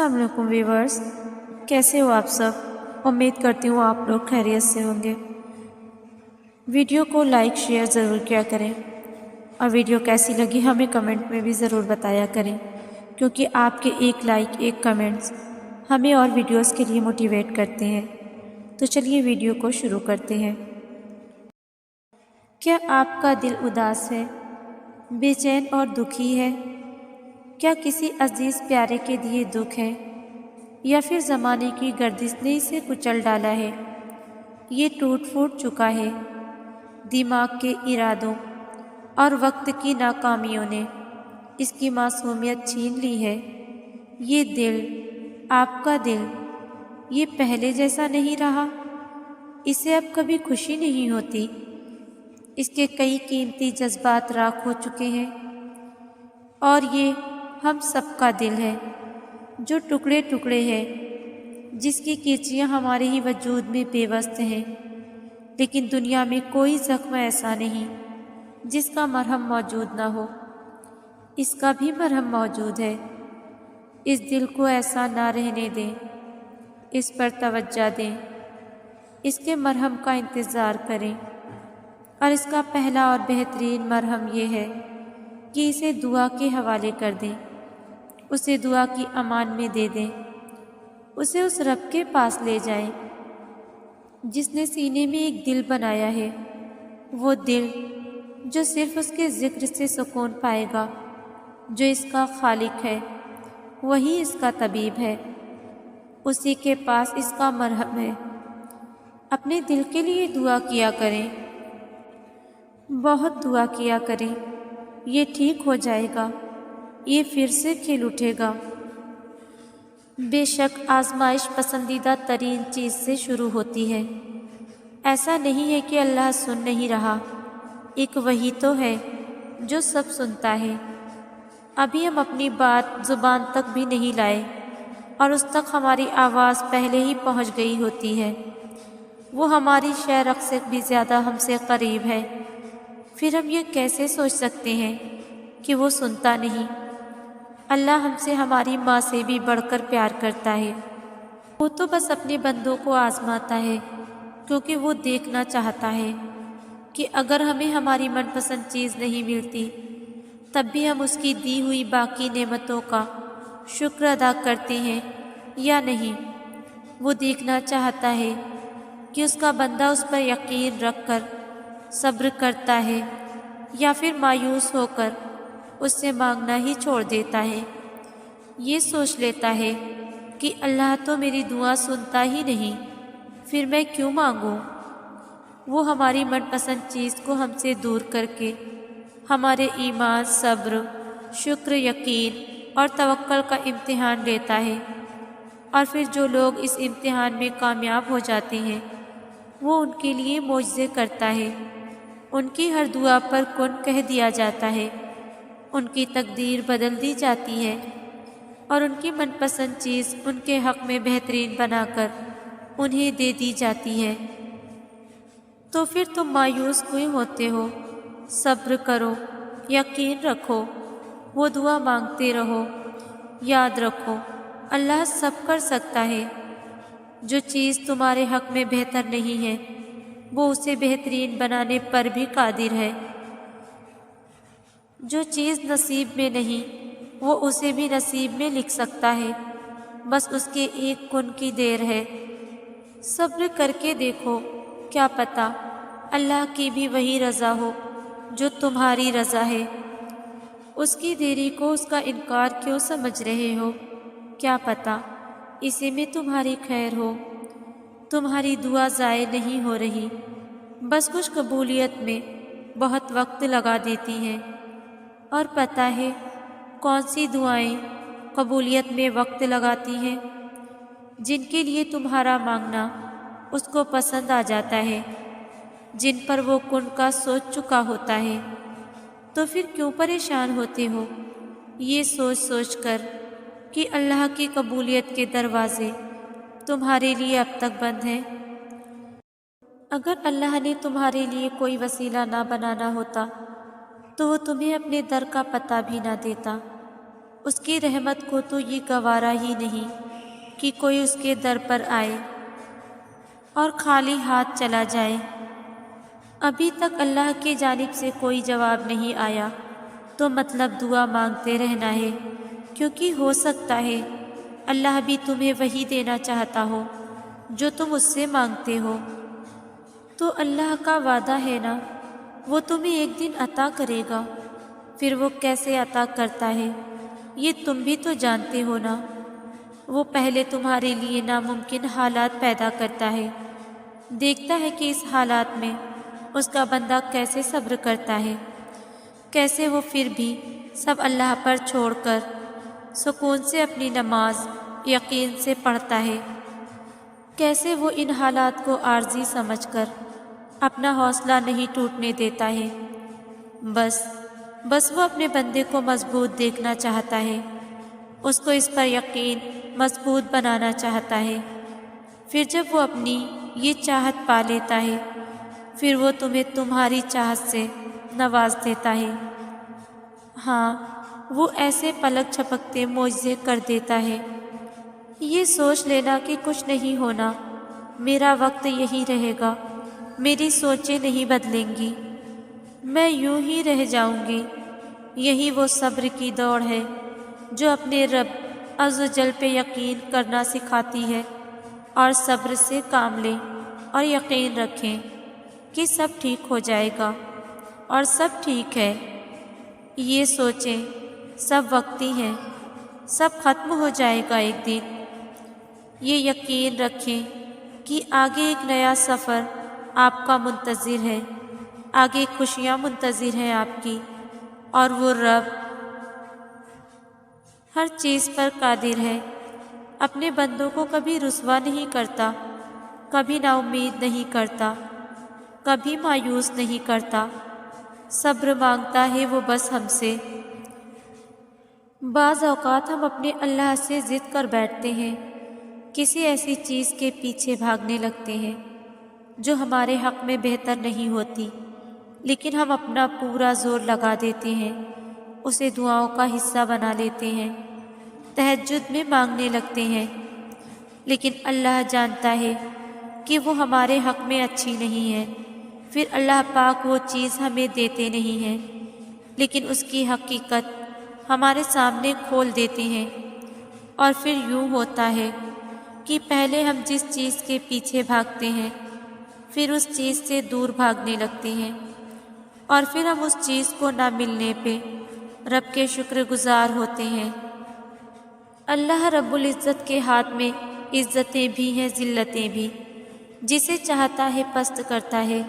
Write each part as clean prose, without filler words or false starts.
السلام علیکم ویورز، کیسے ہو آپ سب؟ امید کرتی ہوں آپ لوگ خیریت سے ہوں گے۔ ویڈیو کو لائک شیئر ضرور کیا کریں، اور ویڈیو کیسی لگی ہمیں کمنٹ میں بھی ضرور بتایا کریں، کیونکہ آپ کے ایک لائک ایک کمنٹس ہمیں اور ویڈیوز کے لیے موٹیویٹ کرتے ہیں۔ تو چلیے ویڈیو کو شروع کرتے ہیں۔ کیا آپ کا دل اداس ہے، بے چین اور دکھی ہے؟ کیا کسی عزیز پیارے کے دیے دکھ ہے، یا پھر زمانے کی گردش نے اسے کچل ڈالا ہے؟ یہ ٹوٹ پھوٹ چکا ہے، دماغ کے ارادوں اور وقت کی ناکامیوں نے اس کی معصومیت چھین لی ہے۔ یہ دل، آپ کا دل، یہ پہلے جیسا نہیں رہا۔ اسے اب کبھی خوشی نہیں ہوتی۔ اس کے کئی قیمتی جذبات راکھ ہو چکے ہیں، اور یہ ہم سب کا دل ہے جو ٹکڑے ٹکڑے ہے، جس کی کرچیاں ہمارے ہی وجود میں پیوست ہیں۔ لیکن دنیا میں کوئی زخم ایسا نہیں جس کا مرہم موجود نہ ہو۔ اس کا بھی مرہم موجود ہے۔ اس دل کو ایسا نہ رہنے دیں، اس پر توجہ دیں، اس کے مرہم کا انتظار کریں۔ اور اس کا پہلا اور بہترین مرہم یہ ہے کہ اسے دعا کے حوالے کر دیں، اسے دعا کی امان میں دے دیں، اسے اس رب کے پاس لے جائیں جس نے سینے میں ایک دل بنایا ہے۔ وہ دل جو صرف اس کے ذکر سے سکون پائے گا، جو اس کا خالق ہے وہی اس کا طبیب ہے، اسی کے پاس اس کا مرہم ہے۔ اپنے دل کے لیے دعا کیا کریں، بہت دعا کیا کریں۔ یہ ٹھیک ہو جائے گا، یہ پھر سے کھل اٹھے گا۔ بے شک آزمائش پسندیدہ ترین چیز سے شروع ہوتی ہے۔ ایسا نہیں ہے کہ اللہ سن نہیں رہا، ایک وہی تو ہے جو سب سنتا ہے۔ ابھی ہم اپنی بات زبان تک بھی نہیں لائے، اور اس تک ہماری آواز پہلے ہی پہنچ گئی ہوتی ہے۔ وہ ہماری شہرخ سے بھی زیادہ ہم سے قریب ہے۔ پھر ہم یہ کیسے سوچ سکتے ہیں کہ وہ سنتا نہیں؟ اللہ ہم سے ہماری ماں سے بھی بڑھ کر پیار کرتا ہے۔ وہ تو بس اپنے بندوں کو آزماتا ہے، کیونکہ وہ دیکھنا چاہتا ہے کہ اگر ہمیں ہماری من پسند چیز نہیں ملتی، تب بھی ہم اس کی دی ہوئی باقی نعمتوں کا شکر ادا کرتے ہیں یا نہیں۔ وہ دیکھنا چاہتا ہے کہ اس کا بندہ اس پر یقین رکھ کر صبر کرتا ہے، یا پھر مایوس ہو کر اس سے مانگنا ہی چھوڑ دیتا ہے، یہ سوچ لیتا ہے کہ اللہ تو میری دعا سنتا ہی نہیں، پھر میں کیوں مانگوں۔ وہ ہماری من پسند چیز کو ہم سے دور کر کے ہمارے ایمان، صبر، شکر، یقین اور توکل کا امتحان لیتا ہے، اور پھر جو لوگ اس امتحان میں کامیاب ہو جاتے ہیں وہ ان کے لیے معجزے کرتا ہے۔ ان کی ہر دعا پر کن کہہ دیا جاتا ہے، ان کی تقدیر بدل دی جاتی ہے، اور ان کی من پسند چیز ان کے حق میں بہترین بنا کر انہیں دے دی جاتی ہے۔ تو پھر تم مایوس کیوں ہوتے ہو؟ صبر کرو، یقین رکھو، وہ دعا مانگتے رہو۔ یاد رکھو، اللہ سب کر سکتا ہے۔ جو چیز تمہارے حق میں بہتر نہیں ہے وہ اسے بہترین بنانے پر بھی قادر ہے۔ جو چیز نصیب میں نہیں وہ اسے بھی نصیب میں لکھ سکتا ہے، بس اس کے ایک کن کی دیر ہے۔ صبر کر کے دیکھو، کیا پتہ اللہ کی بھی وہی رضا ہو جو تمہاری رضا ہے۔ اس کی دیری کو اس کا انکار کیوں سمجھ رہے ہو؟ کیا پتہ اسی میں تمہاری خیر ہو۔ تمہاری دعا ضائع نہیں ہو رہی، بس کچھ قبولیت میں بہت وقت لگا دیتی ہیں۔ اور پتہ ہے کون سی دعائیں قبولیت میں وقت لگاتی ہیں؟ جن کے لیے تمہارا مانگنا اس کو پسند آ جاتا ہے، جن پر وہ کن کا سوچ چکا ہوتا ہے۔ تو پھر کیوں پریشان ہوتے ہو یہ سوچ سوچ کر کہ اللہ کی قبولیت کے دروازے تمہارے لیے اب تک بند ہیں؟ اگر اللہ نے تمہارے لیے کوئی وسیلہ نہ بنانا ہوتا تو وہ تمہیں اپنے در کا پتہ بھی نہ دیتا۔ اس کی رحمت کو تو یہ گوارا ہی نہیں کہ کوئی اس کے در پر آئے اور خالی ہاتھ چلا جائے۔ ابھی تک اللہ کی جانب سے کوئی جواب نہیں آیا تو مطلب دعا مانگتے رہنا ہے، کیونکہ ہو سکتا ہے اللہ بھی تمہیں وہی دینا چاہتا ہو جو تم اس سے مانگتے ہو۔ تو اللہ کا وعدہ ہے نا، وہ تمہیں ایک دن عطا کرے گا۔ پھر وہ کیسے عطا کرتا ہے یہ تم بھی تو جانتے ہو نا۔ وہ پہلے تمہارے لیے ناممکن حالات پیدا کرتا ہے، دیکھتا ہے کہ اس حالات میں اس کا بندہ کیسے صبر کرتا ہے، کیسے وہ پھر بھی سب اللہ پر چھوڑ کر سکون سے اپنی نماز یقین سے پڑھتا ہے، کیسے وہ ان حالات کو عارضی سمجھ کر اپنا حوصلہ نہیں ٹوٹنے دیتا ہے۔ بس وہ اپنے بندے کو مضبوط دیکھنا چاہتا ہے، اس کو اس پر یقین مضبوط بنانا چاہتا ہے۔ پھر جب وہ اپنی یہ چاہت پا لیتا ہے، پھر وہ تمہیں تمہاری چاہت سے نواز دیتا ہے۔ ہاں، وہ ایسے پلک جھپکتے معجزے کر دیتا ہے، یہ سوچ لینا کہ کچھ نہیں ہونا، میرا وقت یہی رہے گا، میری سوچیں نہیں بدلیں گی، میں یوں ہی رہ جاؤں گی۔ یہی وہ صبر کی دوڑ ہے جو اپنے رب عز و جل پہ یقین کرنا سکھاتی ہے، اور صبر سے کام لیں اور یقین رکھیں کہ سب ٹھیک ہو جائے گا، اور سب ٹھیک ہے۔ یہ سوچیں سب وقتی ہیں، سب ختم ہو جائے گا ایک دن۔ یہ یقین رکھیں کہ آگے ایک نیا سفر آپ کا منتظر ہے، آگے خوشیاں منتظر ہیں آپ کی، اور وہ رب ہر چیز پر قادر ہے، اپنے بندوں کو کبھی رسوا نہیں کرتا، کبھی نا امید نہیں کرتا، کبھی مایوس نہیں کرتا۔ صبر مانگتا ہے وہ بس ہم سے۔ بعض اوقات ہم اپنے اللہ سے ضد کر بیٹھتے ہیں، کسی ایسی چیز کے پیچھے بھاگنے لگتے ہیں جو ہمارے حق میں بہتر نہیں ہوتی، لیکن ہم اپنا پورا زور لگا دیتے ہیں، اسے دعاؤں کا حصہ بنا لیتے ہیں، تہجد میں مانگنے لگتے ہیں، لیکن اللہ جانتا ہے کہ وہ ہمارے حق میں اچھی نہیں ہے۔ پھر اللہ پاک وہ چیز ہمیں دیتے نہیں ہیں، لیکن اس کی حقیقت ہمارے سامنے کھول دیتے ہیں، اور پھر یوں ہوتا ہے کہ پہلے ہم جس چیز کے پیچھے بھاگتے ہیں پھر اس چیز سے دور بھاگنے لگتے ہیں، اور پھر ہم اس چیز کو نہ ملنے پہ رب کے شکر گزار ہوتے ہیں۔ اللہ رب العزت کے ہاتھ میں عزتیں بھی ہیں، ذلتیں بھی، جسے چاہتا ہے پست کرتا ہے،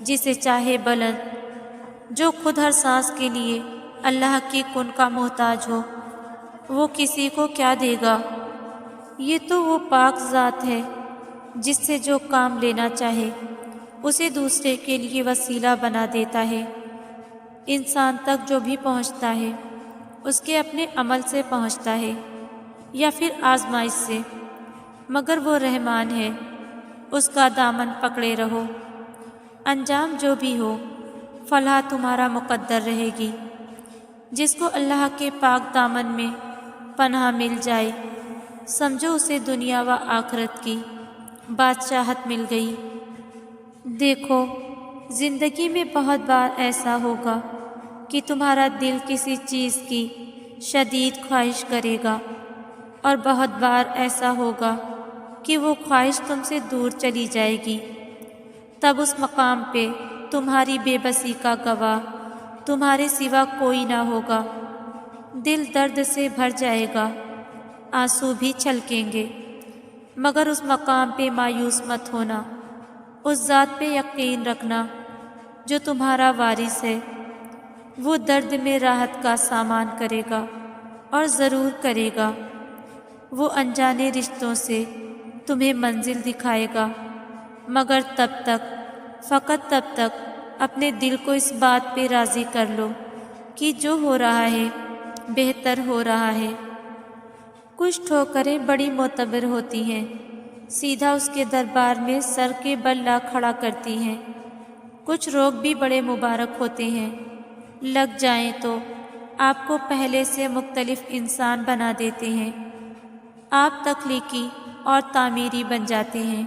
جسے چاہے بلند۔ جو خود ہر سانس کے لیے اللہ کی کن کا محتاج ہو، وہ کسی کو کیا دے گا؟ یہ تو وہ پاک ذات ہے جس سے جو کام لینا چاہے اسے دوسرے کے لیے وسیلہ بنا دیتا ہے۔ انسان تک جو بھی پہنچتا ہے اس کے اپنے عمل سے پہنچتا ہے یا پھر آزمائش سے، مگر وہ رحمان ہے، اس کا دامن پکڑے رہو، انجام جو بھی ہو فلاح تمہارا مقدر رہے گی۔ جس کو اللہ کے پاک دامن میں پناہ مل جائے، سمجھو اسے دنیا و آخرت کی بادشاہت مل گئی۔ دیکھو، زندگی میں بہت بار ایسا ہوگا کہ تمہارا دل کسی چیز کی شدید خواہش کرے گا، اور بہت بار ایسا ہوگا کہ وہ خواہش تم سے دور چلی جائے گی۔ تب اس مقام پہ تمہاری بے بسی کا گواہ تمہارے سوا کوئی نہ ہوگا، دل درد سے بھر جائے گا، آنسو بھی چھلکیں گے، مگر اس مقام پہ مایوس مت ہونا، اس ذات پہ یقین رکھنا جو تمہارا وارث ہے، وہ درد میں راحت کا سامان کرے گا، اور ضرور کرے گا۔ وہ انجانے رشتوں سے تمہیں منزل دکھائے گا، مگر تب تک، فقط تب تک اپنے دل کو اس بات پہ راضی کر لو کہ جو ہو رہا ہے بہتر ہو رہا ہے۔ کچھ ٹھوکریں بڑی معتبر ہوتی ہیں، سیدھا اس کے دربار میں سر کے بل لا کھڑا کرتی ہیں۔ کچھ روگ بھی بڑے مبارک ہوتے ہیں، لگ جائیں تو آپ کو پہلے سے مختلف انسان بنا دیتے ہیں۔ آپ تخلیقی اور تعمیری بن جاتے ہیں۔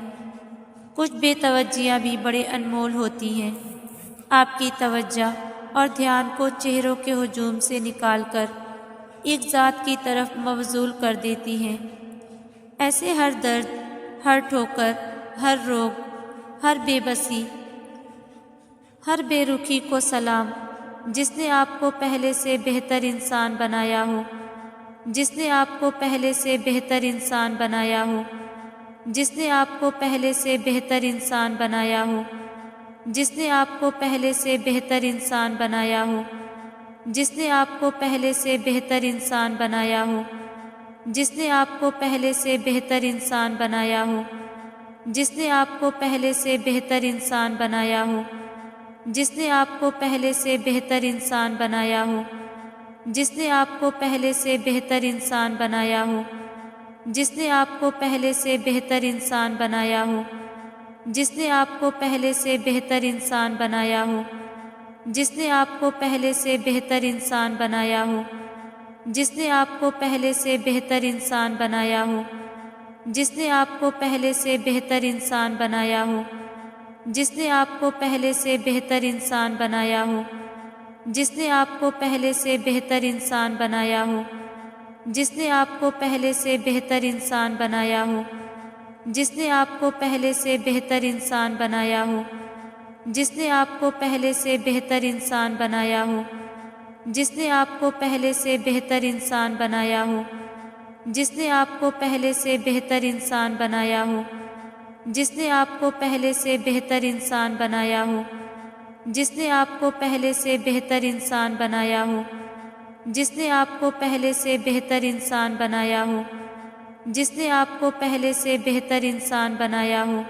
کچھ بے توجہیاں بھی بڑے انمول ہوتی ہیں۔ آپ کی توجہ اور دھیان کو چہروں کے ہجوم سے نکال کر ایک ذات کی طرف مبذول کر دیتی ہیں۔ ایسے ہر درد، ہر ٹھوکر، ہر روگ، ہر بے بسی، ہر بے رخی کو سلام، جس نے آپ کو پہلے سے بہتر انسان بنایا ہو، جس نے آپ کو پہلے سے بہتر انسان بنایا ہو، جس نے آپ کو پہلے سے بہتر انسان بنایا ہو، جس نے آپ کو پہلے سے بہتر انسان بنایا ہو، جس نے آپ کو پہلے سے بہتر انسان بنایا ہو، جس نے آپ کو پہلے سے بہتر انسان بنایا ہو، جس نے آپ کو پہلے سے بہتر انسان بنایا ہو، جس نے آپ کو پہلے سے بہتر انسان بنایا ہو، جس نے آپ کو پہلے سے بہتر انسان بنایا ہو، جس نے آپ کو پہلے سے بہتر انسان بنایا ہو، جس نے آپ کو پہلے سے بہتر انسان بنایا ہو، جس نے آپ کو پہلے سے بہتر انسان بنایا ہو، جس نے آپ کو پہلے سے بہتر انسان بنایا ہو، جس نے آپ کو پہلے سے بہتر انسان بنایا ہو، جس نے آپ کو پہلے سے بہتر انسان بنایا ہو، جس نے آپ کو پہلے سے بہتر انسان بنایا ہو، جس نے آپ کو پہلے سے بہتر انسان بنایا ہو، جس نے آپ کو پہلے سے بہتر انسان بنایا ہو، جس نے آپ کو پہلے سے بہتر انسان بنایا ہو، جس نے آپ کو پہلے سے بہتر انسان بنایا ہو، جس نے آپ کو پہلے سے بہتر انسان بنایا ہو، جس نے آپ کو پہلے سے بہتر انسان بنایا ہو، جس نے آپ کو پہلے سے بہتر انسان بنایا ہو، جس نے آپ کو پہلے سے بہتر انسان بنایا ہو، جس نے آپ کو پہلے سے بہتر انسان بنایا ہو، جس نے آپ کو پہلے سے بہتر انسان بنایا ہو، جس نے آپ کو پہلے سے بہتر انسان بنایا ہو،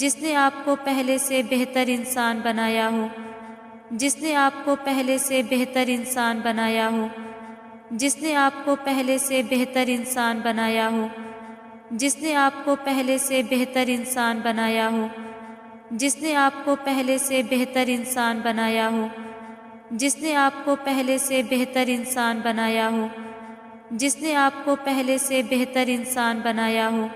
جس نے آپ کو پہلے سے بہتر انسان بنایا ہو، جس نے آپ کو پہلے سے بہتر انسان بنایا ہو، جس نے آپ کو پہلے سے بہتر انسان بنایا ہو، جس نے آپ کو پہلے سے بہتر انسان بنایا ہو، جس نے آپ کو پہلے سے بہتر انسان بنایا ہو، جس نے آپ کو پہلے سے بہتر انسان بنایا ہو، جس نے آپ کو پہلے سے بہتر انسان بنایا ہو،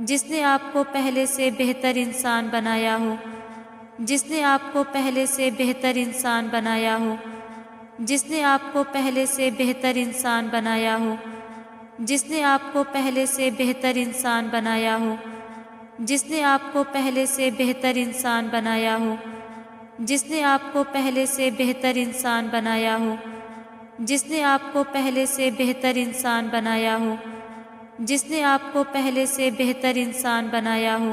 جس نے آپ کو پہلے سے بہتر انسان بنایا ہو، جس نے آپ کو پہلے سے بہتر انسان بنایا ہو، جس نے آپ کو پہلے سے بہتر انسان بنایا ہو، جس نے آپ کو پہلے سے بہتر انسان بنایا ہو، جس نے آپ کو پہلے سے بہتر انسان بنایا ہو، جس نے آپ کو پہلے سے بہتر انسان بنایا ہو، جس نے آپ کو پہلے سے بہتر انسان بنایا ہو، جس نے آپ کو پہلے سے بہتر انسان بنایا ہو،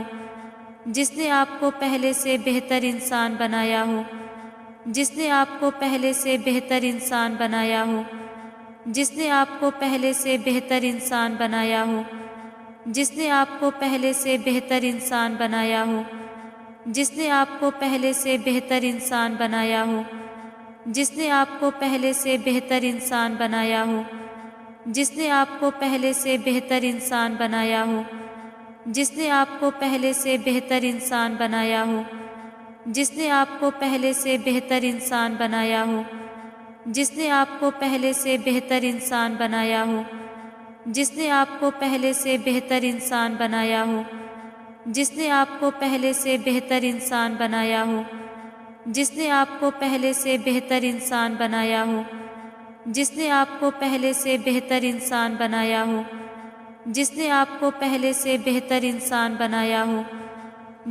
جس نے آپ کو پہلے سے بہتر انسان بنایا ہو، جس نے آپ کو پہلے سے بہتر انسان بنایا ہو، جس نے آپ کو پہلے سے بہتر انسان بنایا ہو، جس نے آپ کو پہلے سے بہتر انسان بنایا ہو، جس نے آپ کو پہلے سے بہتر انسان بنایا ہو، جس نے آپ کو پہلے سے بہتر انسان بنایا ہو، جس نے آپ کو پہلے سے بہتر انسان بنایا ہو، جس نے آپ کو پہلے سے بہتر انسان بنایا ہو، جس نے آپ کو پہلے سے بہتر انسان بنایا ہو، جس نے آپ کو پہلے سے بہتر انسان بنایا ہو، جس نے آپ کو پہلے سے بہتر انسان بنایا ہو، جس نے آپ کو پہلے سے بہتر انسان بنایا ہو، جس نے آپ کو پہلے سے بہتر انسان بنایا ہو،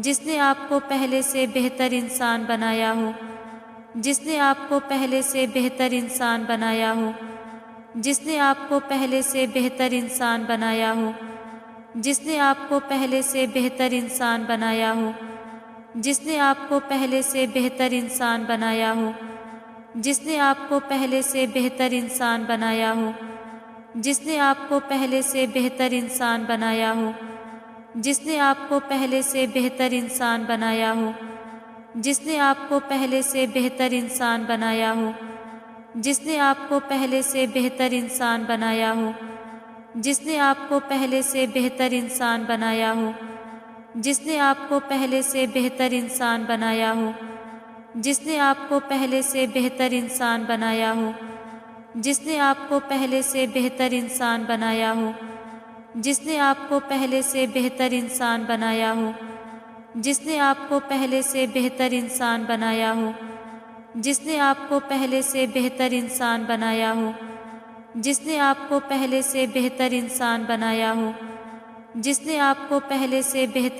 جس نے آپ کو پہلے سے بہتر انسان بنایا ہو، جس نے آپ کو پہلے سے بہتر انسان بنایا ہو، جس نے آپ کو پہلے سے بہتر انسان بنایا ہو، جس نے آپ کو پہلے سے بہتر انسان بنایا ہو، جس نے آپ کو پہلے سے بہتر انسان بنایا ہو، جس نے آپ کو پہلے سے بہتر انسان بنایا ہو، جس نے آپ کو پہلے سے بہتر انسان بنایا ہو، جس نے آپ کو پہلے سے بہتر انسان بنایا ہو، جس نے آپ کو پہلے سے بہتر انسان بنایا ہو، جس نے آپ کو پہلے سے بہتر انسان بنایا ہو، جس نے آپ کو پہلے سے بہتر انسان بنایا ہو، جس نے آپ کو پہلے سے بہتر انسان بنایا ہو، جس نے آپ کو پہلے سے بہتر انسان بنایا ہو، جس نے آپ کو پہلے سے بہتر انسان بنایا ہو، جس نے آپ کو پہلے سے بہتر انسان بنایا ہو، جس نے آپ کو پہلے سے بہتر انسان بنایا ہو، جس نے آپ کو پہلے سے بہتر انسان بنایا ہو، جس نے آپ کو پہلے سے بہتر انسان بنایا ہو، جس نے آپ کو پہلے سے بہتر